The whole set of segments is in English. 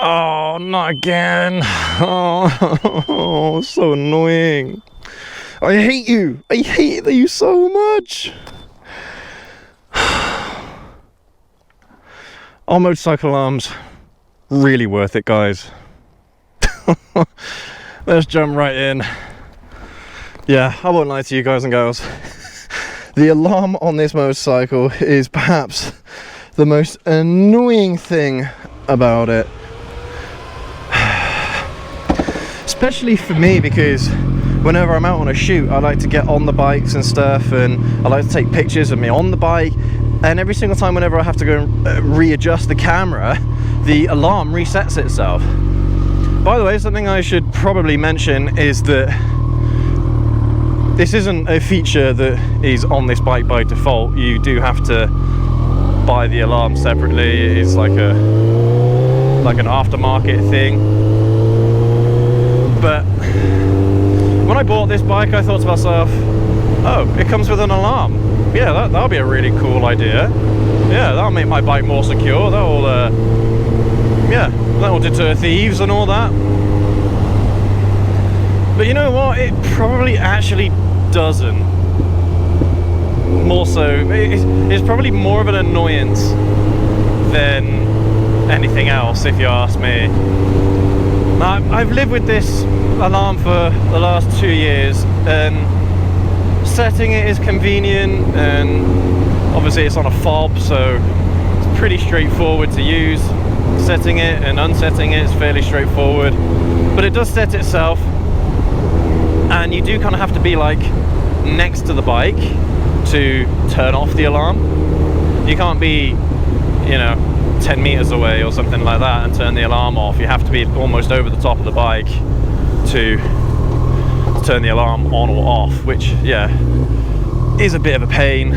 Oh, not again. Oh, so annoying. I hate you. I hate you so much. Our motorcycle alarms, really worth it, guys. Let's jump right in. Yeah, I won't lie to you guys and girls. The alarm on this motorcycle is perhaps the most annoying thing about it. Especially for me, because whenever I'm out on a shoot, I like to get on the bikes and stuff, and I like to take pictures of me on the bike, and every single time whenever I have to go and readjust the camera, the alarm resets itself. By the way, something I should probably mention is that this isn't a feature that is on this bike by default. You do have to buy the alarm separately. It's like an aftermarket thing. But when I bought this bike, I thought to myself, oh, it comes with an alarm. Yeah, that'll be a really cool idea. Yeah, that'll make my bike more secure. That'll deter thieves and all that. But you know what? It probably actually doesn't. More so, it's probably more of an annoyance than anything else, if you ask me. I've lived with this alarm for the last 2 years, and setting it is convenient, and obviously it's on a fob, so it's pretty straightforward to use. Setting it and unsetting it is fairly straightforward, but it does set itself, and you do kind of have to be like next to the bike to turn off the alarm. You can't be, you know, 10 meters away or something like that and turn the alarm off. You have to be almost over the top of the bike to turn the alarm on or off, which, yeah, is a bit of a pain.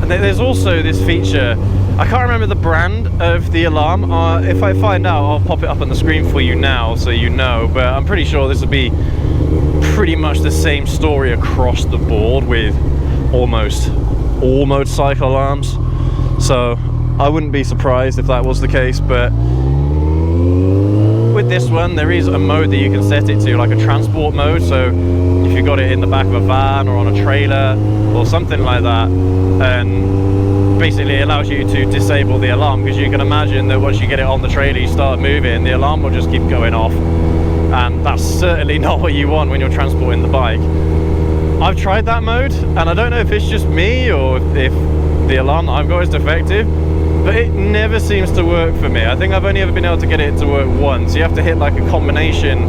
And there's also this feature, I can't remember the brand of the alarm. If I find out, I'll pop it up on the screen for you now so you know, but I'm pretty sure this will be pretty much the same story across the board with almost all motorcycle alarms. So I wouldn't be surprised if that was the case, but with this one there is a mode that you can set it to, like a transport mode. So if you got it in the back of a van or on a trailer or something like that, and basically it allows you to disable the alarm, because you can imagine that once you get it on the trailer, you start moving, the alarm will just keep going off, and that's certainly not what you want when you're transporting the bike. I've tried that mode, and I don't know if it's just me or if the alarm that I've got is defective, but it never seems to work for me. I think I've only ever been able to get it to work once. You have to hit like a combination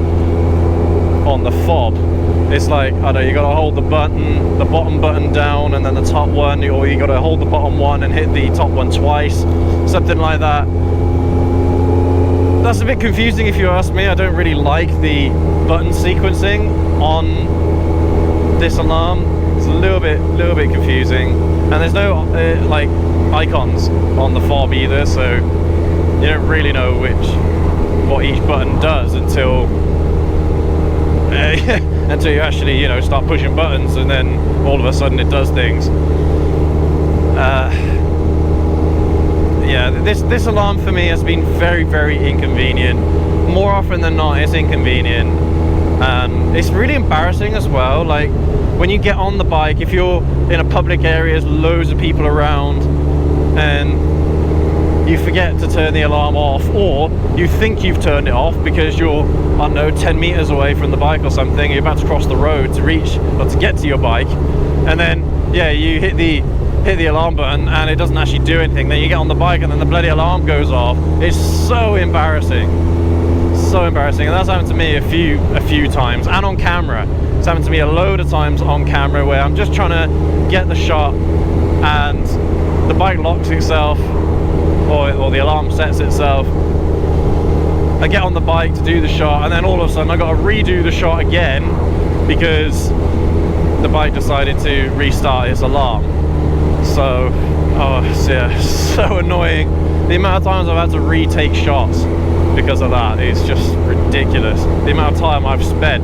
on the fob. It's like, I don't know, you gotta hold the bottom button down and then the top one, or you gotta hold the bottom one and hit the top one twice, something like that. That's a bit confusing if you ask me. I don't really like the button sequencing on this alarm. It's a little bit confusing, and there's no like icons on the fob either, so you don't really know what each button does until until you actually, you know, start pushing buttons, and then all of a sudden it does things. Yeah, this alarm for me has been very, very inconvenient. More often than not, it's inconvenient, and it's really embarrassing as well. Like, when you get on the bike, if you're in a public area, there's loads of people around, and you forget to turn the alarm off, or you think you've turned it off because you're, I don't know, 10 meters away from the bike or something, you're about to cross the road to reach, or to get to your bike, and then, yeah, you hit the alarm button and it doesn't actually do anything. Then you get on the bike and then the bloody alarm goes off. It's so embarrassing. So embarrassing. And that's happened to me a few times, and on camera. It's happened to me a load of times on camera where I'm just trying to get the shot and the bike locks itself, or the alarm sets itself. I get on the bike to do the shot, and then all of a sudden I got to redo the shot again because the bike decided to restart its alarm. So, oh, yeah, so annoying. The amount of times I've had to retake shots because of that is just ridiculous. The amount of time I've spent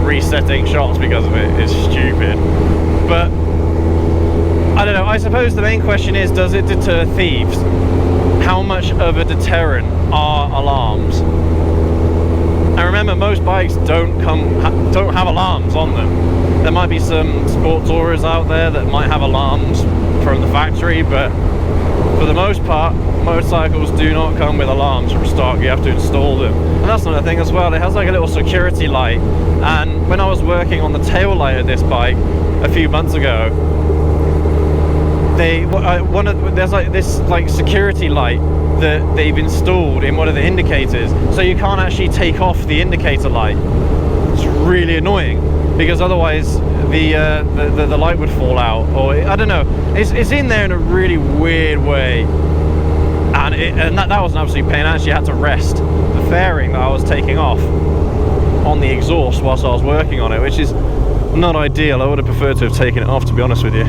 resetting shots because of it is stupid. But I don't know, I suppose the main question is, does it deter thieves? how much of a deterrent are alarms. And remember, most bikes don't have alarms on them. There might be some sport tourers out there that might have alarms from the factory, but for the most part, motorcycles do not come with alarms from stock. You have to install them. And that's another thing as well. It has like a little security light. And when I was working on the tail light of this bike a few months ago, there's like this like security light that they've installed in one of the indicators, so you can't actually take off the indicator light. It's really annoying because otherwise the light would fall out, or I don't know. It's in there in a really weird way, and that was an absolute pain. I actually had to rest the fairing that I was taking off on the exhaust whilst I was working on it, which is not ideal. I would have preferred to have taken it off, to be honest with you.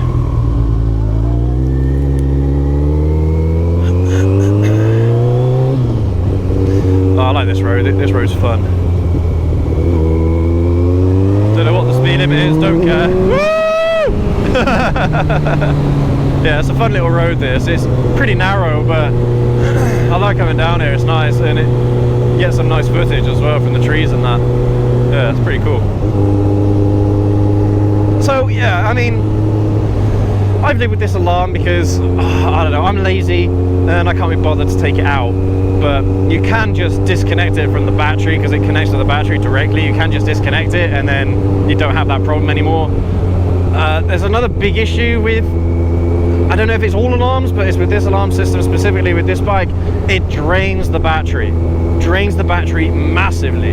I like this road. This road's fun. Don't know what the speed limit is, don't care. Woo! Yeah, it's a fun little road this. It's pretty narrow, but I like coming down here. It's nice, and it gets some nice footage as well from the trees and that. Yeah, it's pretty cool. So yeah, I mean, I've lived with this alarm because I don't know, I'm lazy and I can't be bothered to take it out. But you can just disconnect it from the battery because it connects to the battery directly. You can just disconnect it and then you don't have that problem anymore. There's another big issue with, I don't know if it's all alarms, but it's with this alarm system, specifically with this bike, it drains the battery. Drains the battery massively.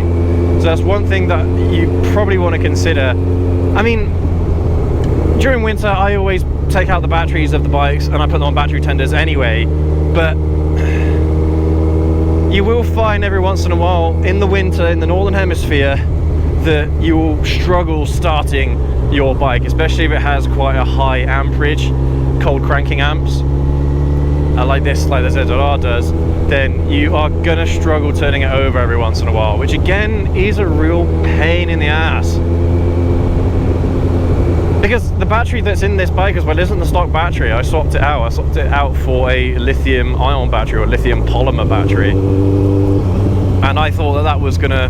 So that's one thing that you probably want to consider. I mean, during winter, I always take out the batteries of the bikes and I put them on battery tenders anyway, but you will find every once in a while in the winter in the northern hemisphere that you will struggle starting your bike, especially if it has quite a high amperage, cold cranking amps, like the ZZR does. Then you are gonna struggle turning it over every once in a while, which again is a real pain in the ass. Because the battery that's in this bike as well isn't the stock battery. I swapped it out. I swapped it out for a lithium ion battery or a lithium polymer battery. And I thought that was going to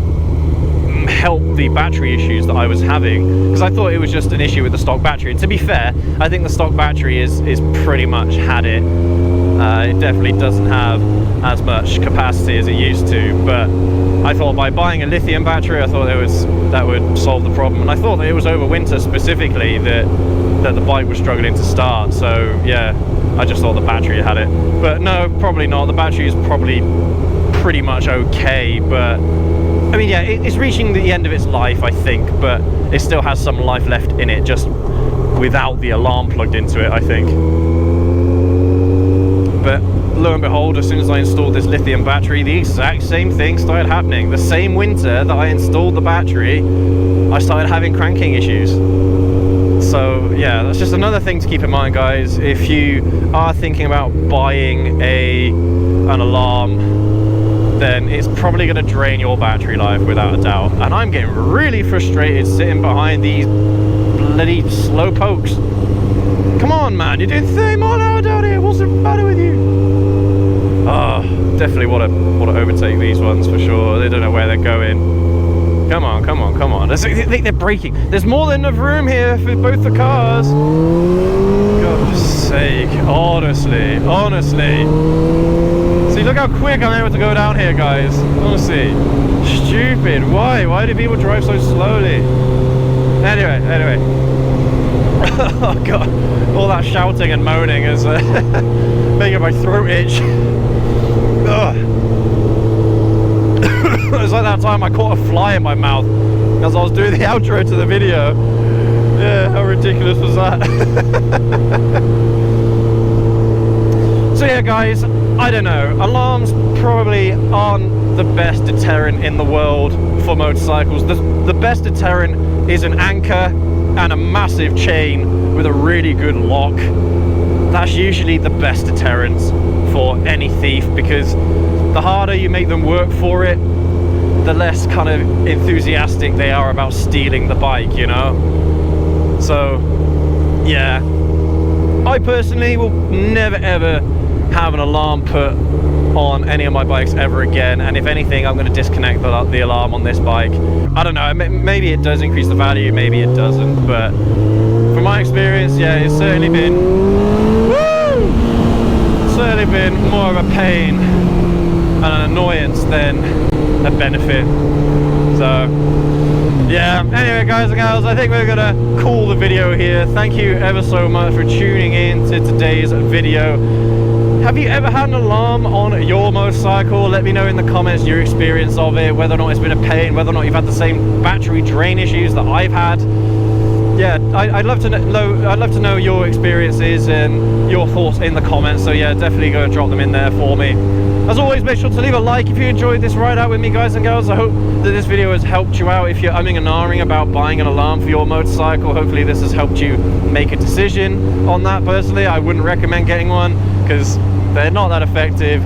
help the battery issues that I was having, because I thought it was just an issue with the stock battery. And to be fair, I think the stock battery is pretty much had it. It definitely doesn't have as much capacity as it used to, but I thought by buying a lithium battery, I thought that would solve the problem. And I thought that it was over winter specifically that the bike was struggling to start. So yeah, I just thought the battery had it, but no, probably not. The battery is probably pretty much okay, but I mean, yeah, it's reaching the end of its life, I think, but it still has some life left in it, just without the alarm plugged into it, I think. But lo and behold, as soon as I installed this lithium battery, the exact same thing started happening. The same winter that I installed the battery, I started having cranking issues. So yeah, that's just another thing to keep in mind, guys. If you are thinking about buying an alarm, then it's probably going to drain your battery life without a doubt. And I'm getting really frustrated sitting behind these bloody slow pokes. Come on, man, you're doing 30 mile an hour down here. What's the matter with you? Oh, definitely want to overtake these ones for sure. They don't know where they're going. Come on, come on, come on. They're braking. There's more than enough room here for both the cars. God's sake, honestly. See, look how quick I'm able to go down here, guys. Honestly, stupid. Why do people drive so slowly? Anyway. Oh god, all that shouting and moaning is making my throat itch. It's like that time I caught a fly in my mouth as I was doing the outro to the video. Yeah, how ridiculous was that? So yeah, guys, I don't know, alarms probably aren't the best deterrent in the world for motorcycles. The best deterrent is an anchor and a massive chain with a really good lock. That's usually the best deterrence for any thief, because the harder you make them work for it, the less kind of enthusiastic they are about stealing the bike, you know? So yeah, I personally will never ever have an alarm put on any of my bikes ever again, and if anything, I'm going to disconnect the alarm on this bike. I don't know, maybe it does increase the value, maybe it doesn't, but from my experience, yeah, it's certainly been more of a pain and an annoyance than a benefit. So yeah, anyway guys and gals, I think we're gonna call the video here. Thank you ever so much for tuning in to today's video. Have you ever had an alarm on your motorcycle? Let me know in the comments your experience of it, whether or not it's been a pain, whether or not you've had the same battery drain issues that I've had. Yeah, I'd love to know your experiences and your thoughts in the comments. So yeah, definitely go and drop them in there for me. As always, make sure to leave a like if you enjoyed this ride out with me, guys and girls. I hope that this video has helped you out if you're umming and ahhing about buying an alarm for your motorcycle. Hopefully this has helped you make a decision on that. Personally, I wouldn't recommend getting one because they're not that effective,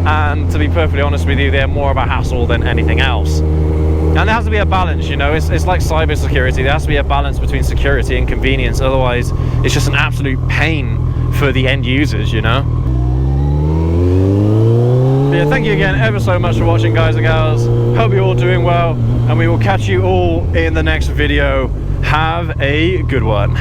and to be perfectly honest with you, they're more of a hassle than anything else. And there has to be a balance, you know, it's like cyber security. There has to be a balance between security and convenience, otherwise it's just an absolute pain for the end users, you know. But yeah, thank you again ever so much for watching, guys and gals. Hope you're all doing well, and we will catch you all in the next video. Have a good one.